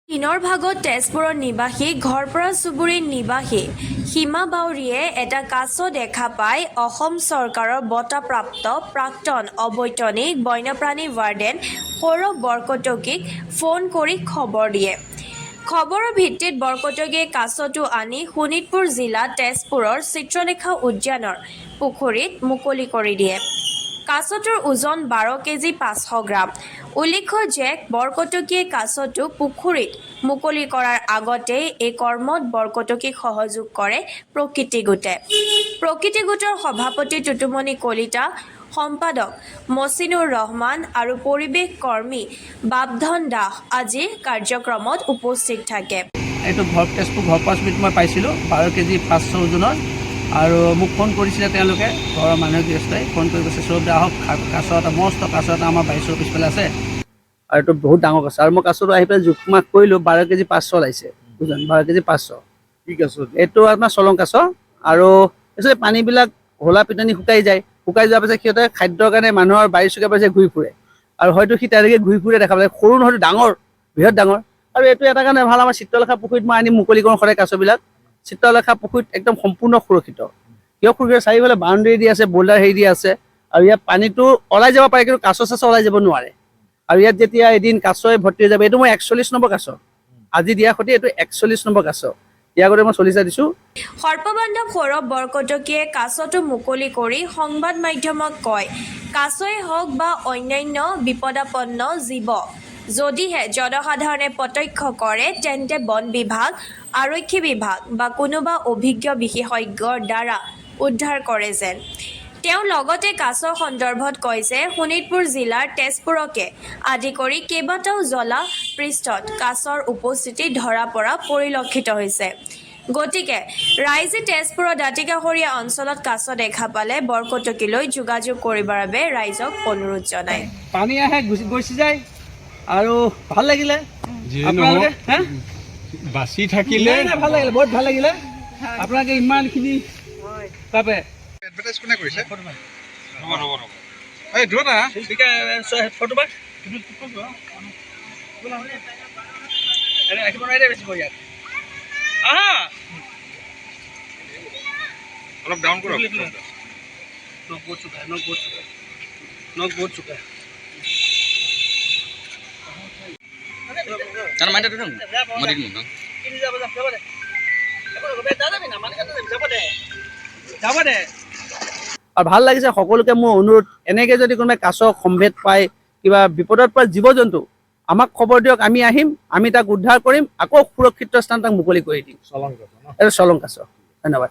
দিনৰ ভাগত তেজপুৰৰ নিবাসী ঘৰপৰা চুবুৰীৰ নিবাসী সীমা বাউৰীয়ে এটা কাছ দেখা পাই অসম চৰকাৰৰ বঁটাপ্ৰাপ্ত প্ৰাক্তন অবৈতনিক বন্যপ্ৰাণী ৱাৰ্ডেন সৌৰভ বৰকটকীক ফোন কৰি খবৰ দিয়ে। খবৰৰ ভিত্তিত বৰকটকীয়ে কাছটো আনি শোণিতপুৰ জিলা তেজপুৰৰ চিত্ৰলেখা উদ্যানৰ পুখুৰীত মুকলি কৰি দিয়ে। কাছটোৰ ওজন 12 কেজি 500 গ্ৰাম। উল্লেখ্য যে বৰকটকীয়ে কাছটো পুখুৰীত মুকলি কৰাৰ আগতেই এই কৰ্মত বৰকটকীক সহযোগ কৰে প্ৰকৃতি গোটে। প্ৰকৃতি গোটৰ সভাপতি টুটুমণি কলিতা, সম্পাদক মছিনুৰ ৰহমান আৰু পৰিৱেশ কৰ্মী বাপধন দাস আজিৰ কাৰ্যক্ৰমত উপস্থিত থাকে। এইটো তেজপুৰ ঘৰপৰা চুবুৰীত মই পাইছিলোঁ 12 কেজি 500 ওজনৰ। আৰু মোক ফোন কৰিছিলে তেওঁলোকে, ঘৰৰ মানুহে গৃহস্থই ফোন কৰি কৈছে সৌৰভ দা আহক, কাছ এটা মস্ত কাছ এটা আমাৰ বাৰিচৰ পিছফালে আছে আৰু এইটো বহুত ডাঙৰ কাছ। আৰু মই কাছটো আহি পেলাই জোখ মাখ কৰিলোঁ, 12 কেজি 500 ওলাইছে বুজান, 12 কেজি 500। ঠিক আছে, এইটো আপোনাৰ চলং কাছ। আৰু এইটো পানীবিলাক হোলা পিটনি শুকাই যায়, শুকাই যোৱাৰ পিছত সিহঁতে খাদ্যৰ কাৰণে মানুহৰ বাৰীৰ চুকে পাইছে ঘূৰি ফুৰে। আৰু হয়তো সি তেনেকৈ ঘূৰি ফুৰে দেখা পালে, সৰু নহয়তো ডাঙৰ, বৃহৎ ডাঙৰ। আৰু এইটো এটা কাৰণে ভাল, আমাৰ চিত্ৰলেখা পুখুৰীত মই আনি মুকলি কৰোঁ সদায় কাছবিলাক। চিত্ৰলেখা পুখুৰীত একদম সম্পূৰ্ণ সুৰক্ষিত। কিয় পুখুৰীৰ চাৰিওফালে বাউণ্ডেৰী দি আছে, ব'ল্ডাৰ হেৰি দি আছে। আৰু ইয়াত পানীটো ওলাই যাব পাৰে, কিন্তু কাছ চাছ ওলাই যাব নোৱাৰে। আৰু ইয়াত যেতিয়া এদিন কাছই ভৰ্তি হৈ যাব, এইটো মই 41 নম্বৰ কাছ, আজি দিয়া সৈতে এইটো 41 নম্বৰ কাছ। ইয়াৰ আগতে মই 40টা দিছোঁ। সৰ্পবান্ধৱ সৌৰভ বৰকটকীয়ে কাছটো মুকলি কৰি সংবাদ মাধ্যমক কয়, কাছই হওক বা অন্যান্য বিপদাপন্ন জীৱ যদিহে জনসাধাৰণে প্ৰত্যক্ষ কৰে তেন্তে বন বিভাগ, আৰক্ষী বিভাগ বা কোনোবা অভিজ্ঞ বিশেষজ্ঞৰ দ্বাৰা উদ্ধাৰ কৰে যেন। তেওঁ লগতে কাছৰ সন্দৰ্ভত কয় যে শোণিতপুৰ জিলাৰ তেজপুৰকে আদি কৰি কেইবাটাও জলা পৃষ্ঠত কাছৰ উপস্থিতি ধৰা পৰা পৰিলক্ষিত হৈছে। গতিকে ৰাইজে তেজপুৰৰ দাঁতিকাষৰীয়া অঞ্চলত কাছ দেখা পালে বৰকটকীলৈ যোগাযোগ কৰিবৰ বাবে ৰাইজক অনুৰোধ জনায়। পানী আহে গুচি যায় আৰু ভাল লাগিলে। যিয়ে আপোনালোকে নহওক, বাচি থাকিলে ভাল লাগিলে, বহুত ভাল লাগিলে। আপোনালোকে ইমানখিনি বাবে এডভাৰটাইজ কোনে কৰিছে? এই দূৰত আহা। ফটো বাক ৰাখিব নোৱাৰিলে বেছি ইয়াত। আহা অলপ ডাউন কৰক। নখ বহুত চুকা, নখ বহুত চুকা, নখ বহুত চুকা। Karena main itu dong, mau di mana? আৰু ভাল লাগিছে সকলোকে মোৰ অনুৰোধ, এনেকৈ যদি কোনোবাই কাছ সম্ভেদ পায়, কিবা বিপদত পৰা জীৱ জন্তু আমাক খবৰ দিয়ক, আমি আহিম, আমি তাক উদ্ধাৰ কৰিম, আকৌ সুৰক্ষিত স্থান তাক মুকলি কৰি দিম। এইটো চলং কাছ। ধন্যবাদ।